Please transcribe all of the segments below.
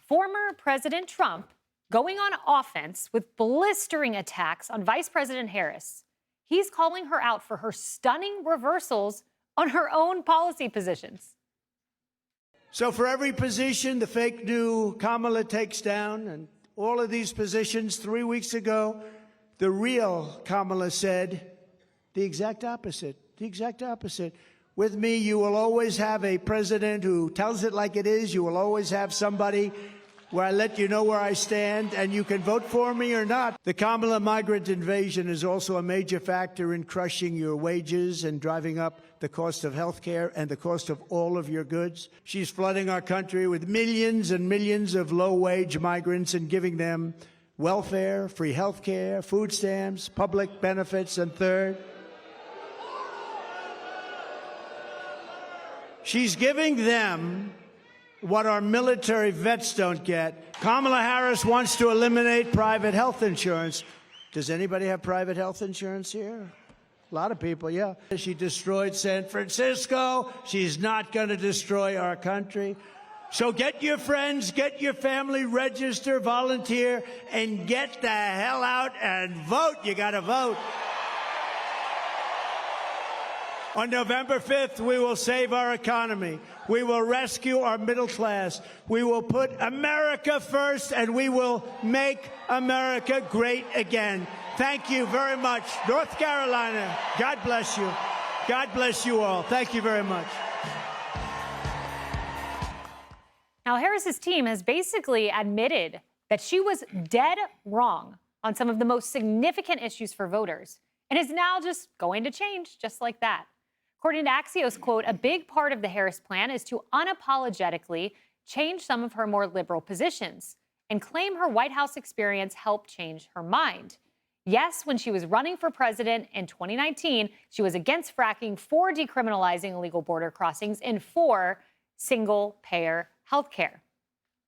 former President Trump going on offense with blistering attacks on Vice President Harris. He's calling her out for her stunning reversals on her own policy positions. So for every position the fake new Kamala takes down, and all of these positions 3 weeks ago, the real Kamala said the exact opposite, With me, you will always have a president who tells it like it is. You will always have somebody where I let you know where I stand, and you can vote for me or not. The Kamala migrant invasion is also a major factor in crushing your wages and driving up the cost of health care and the cost of all of your goods. She's flooding our country with millions and millions of low-wage migrants and giving them welfare, free health care, food stamps, public benefits, and third, she's giving them what our military vets don't get. Kamala Harris wants to eliminate private health insurance. Does anybody have private health insurance here? A lot of people, yeah. She destroyed San Francisco. She's not going to destroy our country. So get your friends, get your family, register, volunteer, and get the hell out and vote. You got to vote. On November 5th, we will save our economy. We will rescue our middle class. We will put America first, and we will make America great again. Thank you very much. North Carolina, God bless you. God bless you all. Thank you very much. Now, Harris's team has basically admitted that she was dead wrong on some of the most significant issues for voters, and is now just going to change just like that. According to Axios, quote, a big part of the Harris plan is to unapologetically change some of her more liberal positions and claim her White House experience helped change her mind. Yes, when she was running for president in 2019, she was against fracking, for decriminalizing illegal border crossings, and for single-payer health care.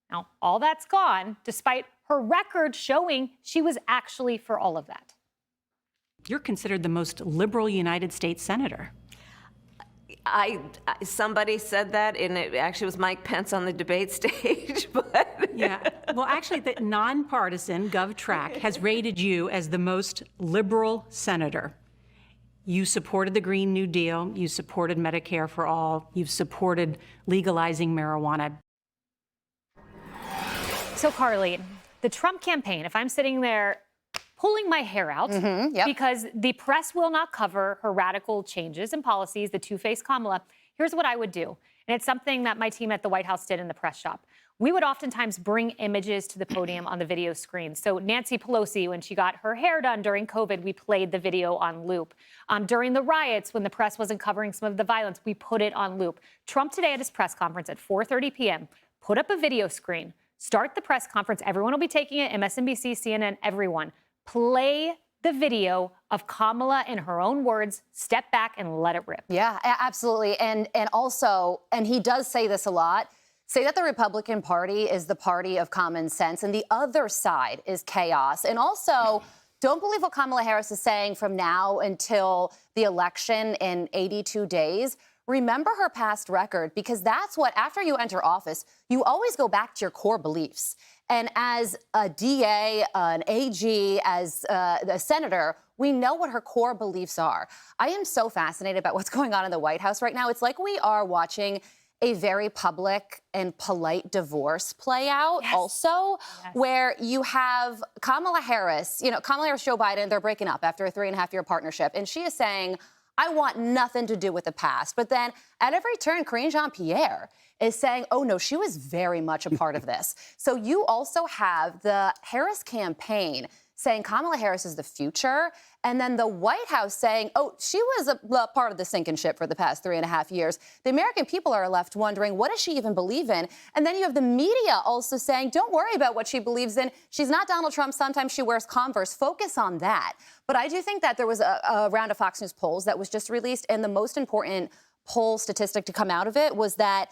Now, all that's gone, despite her record showing she was actually for all of that. You're considered the most liberal United States senator. Somebody said that, and it actually was Mike Pence on the debate stage. But yeah, well, actually, the nonpartisan GovTrack has rated you as the most liberal senator. You supported the Green New Deal. You supported Medicare for all. You've supported legalizing marijuana. So, Carly, the Trump campaign, if I'm sitting there pulling my hair out because the press will not cover her radical changes and policies, the two-faced Kamala, here's what I would do. And it's something that my team at the White House did in the press shop. We would oftentimes bring images to the podium on the video screen. So Nancy Pelosi, when she got her hair done during COVID, we played the video on loop. During the riots, when the press wasn't covering some of the violence, we put it on loop. Trump today at his press conference at 4:30 p.m. put up a video screen, start the press conference. Everyone will be taking it, MSNBC, CNN, everyone. Play the video of Kamala in her own words, step back and let it rip. Yeah, absolutely. And also, and he does say this a lot, say that the Republican Party is the party of common sense and the other side is chaos. And also, don't believe what Kamala Harris is saying from now until the election in 82 days. Remember her past record, because that's what, after you enter office, you always go back to your core beliefs. And as a DA, an AG, as a senator, we know what her core beliefs are. I am so fascinated about what's going on in the White House right now. It's like we are watching a very public and polite divorce play out where you have Kamala Harris, Kamala Harris, Joe Biden, they're breaking up after a 3.5-year partnership. And she is saying, I want nothing to do with the past. But then at every turn, Karine Jean-Pierre is saying, oh, no, she was very much a part of this. So you also have the Harris campaign saying Kamala Harris is the future, and then the White House saying, oh, she was a part of the sinking ship for the past 3.5 years. The American people are left wondering, what does she even believe in? And then you have the media also saying, don't worry about what she believes in. She's not Donald Trump. Sometimes she wears Converse. Focus on that. But I do think that there was a round of Fox News polls that was just released, and the most important poll statistic to come out of it was that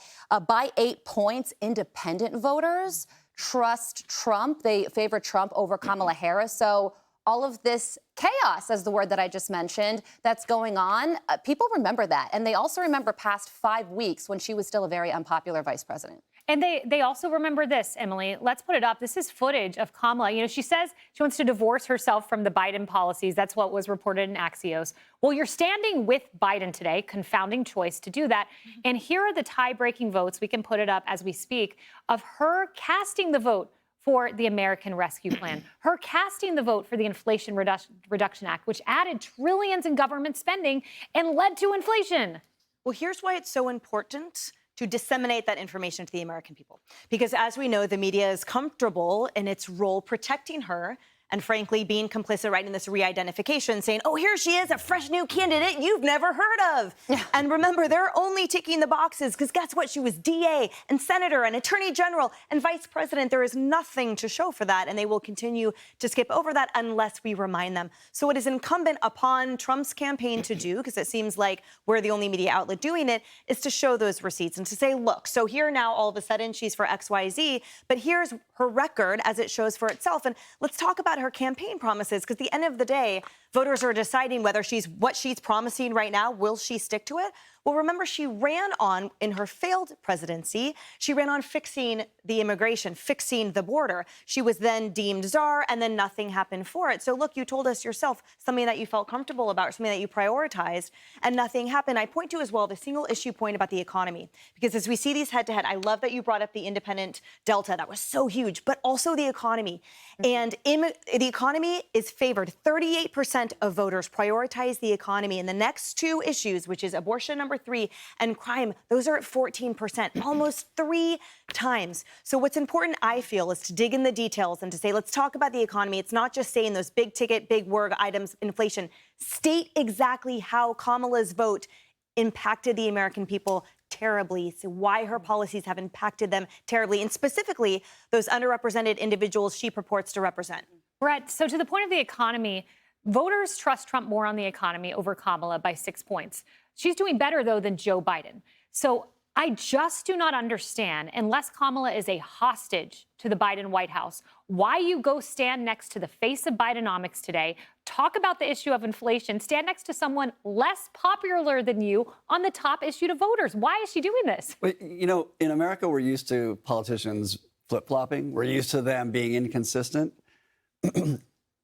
by 8 points, independent voters trust Trump. They favor Trump over Kamala Harris. So all of this chaos, as the word that I just mentioned, that's going on, people remember that. And they also remember past 5 weeks when she was still a very unpopular vice president. And they also remember this, Emily. Let's put it up. This is footage of Kamala. You know, she says she wants to divorce herself from the Biden policies. That's what was reported in Axios. Well, you're standing with Biden today, confounding choice to do that. And here are the tie-breaking votes. We can put it up as we speak, of her casting the vote for the American Rescue Plan, her casting the vote for the Inflation Reduction Act, which added trillions in government spending and led to inflation. Well, here's why it's so important to disseminate that information to the American people. Because as we know, the media is comfortable in its role protecting her and frankly being complicit right in this re-identification, saying, oh, here she is, a fresh new candidate you've never heard of. Yeah. And remember, they're only ticking the boxes because guess what? She was DA and senator and attorney general and vice president. There is nothing to show for that, and they will continue to skip over that unless we remind them. So it is incumbent upon Trump's campaign to do, because it seems like we're the only media outlet doing it, is to show those receipts and to say, look, so here now all of a sudden she's for XYZ, but here's her record as it shows for itself. And let's talk about her campaign promises, because at the end of the day, voters are deciding whether what she's promising right now, will she stick to it? Well, remember, she ran on, in her failed presidency, she ran on fixing the immigration, fixing the border. She was then deemed czar, and then nothing happened for it. So look, you told us yourself something that you felt comfortable about, something that you prioritized, and nothing happened. I point to as well the single issue point about the economy, because as we see these head-to-head, I love that you brought up the independent delta. That was so huge, but also the economy. And the economy is favored. 38% of voters prioritize the economy. And the next two issues, which is abortion, number 3, and crime, those are at 14%, almost 3 times. So what's important, I feel, is to dig in the details and to say, let's talk about the economy. It's not just saying those big ticket, big word items, inflation. State exactly how Kamala's vote impacted the American people terribly, so why her policies have impacted them terribly, and specifically those underrepresented individuals she purports to represent. Brett, so to the point of the economy, voters trust Trump more on the economy over Kamala by 6 points. She's doing better, though, than Joe Biden. So I just do not understand, unless Kamala is a hostage to the Biden White House, why you go stand next to the face of Bidenomics today, talk about the issue of inflation, stand next to someone less popular than you on the top issue to voters. Why is she doing this? Well, you know, in America, we're used to politicians flip-flopping. We're used to them being inconsistent.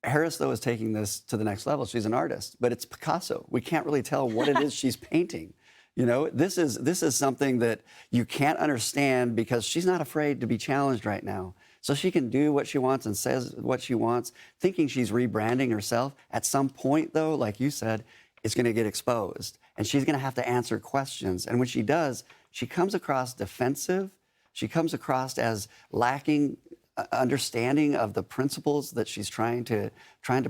Harris, though, is taking this to the next level. She's an artist, but it's Picasso. We can't really tell what it is she's painting. You know, this is something that you can't understand because she's not afraid to be challenged right now. So she can do what she wants and says what she wants, thinking she's rebranding herself. At some point, though, like you said, it's going to get exposed. And she's going to have to answer questions. And when she does, she comes across defensive. She comes across as lacking understanding of the principles that she's trying to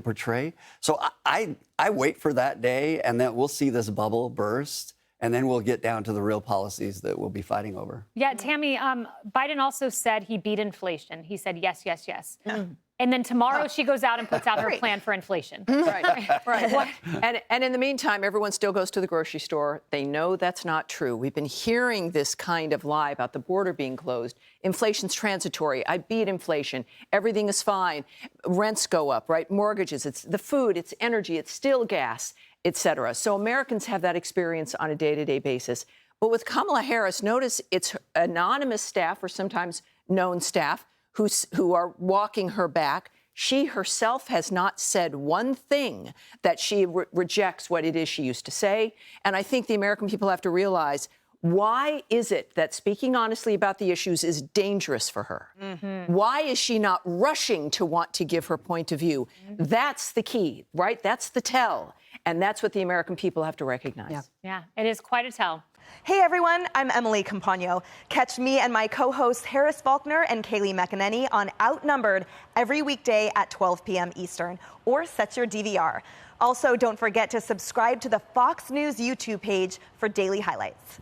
portray. So I wait for that day, and then we'll see this bubble burst. And then we'll get down to the real policies that we'll be fighting over. Yeah, Tammy, Biden also said he beat inflation. He said, yes, yes, yes. And then tomorrow she goes out and puts out her plan for inflation. Right. And in the meantime, everyone still goes to the grocery store. They know that's not true. We've been hearing this kind of lie about the border being closed. Inflation's transitory. I beat inflation. Everything is fine. Rents go up, right? Mortgages, it's the food, it's energy, it's still gas, et cetera. So Americans have that experience on a day-to-day basis. But with Kamala Harris, notice it's anonymous staff or sometimes known staff who are walking her back. She herself has not said one thing that she rejects what it is she used to say. And I think the American people have to realize, why is it that speaking honestly about the issues is dangerous for her? Why is she not rushing to want to give her point of view? That's the key, right? That's the tell. And that's what the American people have to recognize. Yeah, it is quite a tell. Hey everyone, I'm Emily Campagno. Catch me and my co-hosts Harris Faulkner and Kayleigh McEnany on Outnumbered every weekday at 12 p.m. Eastern, or set your DVR. Also, don't forget to subscribe to the Fox News YouTube page for daily highlights.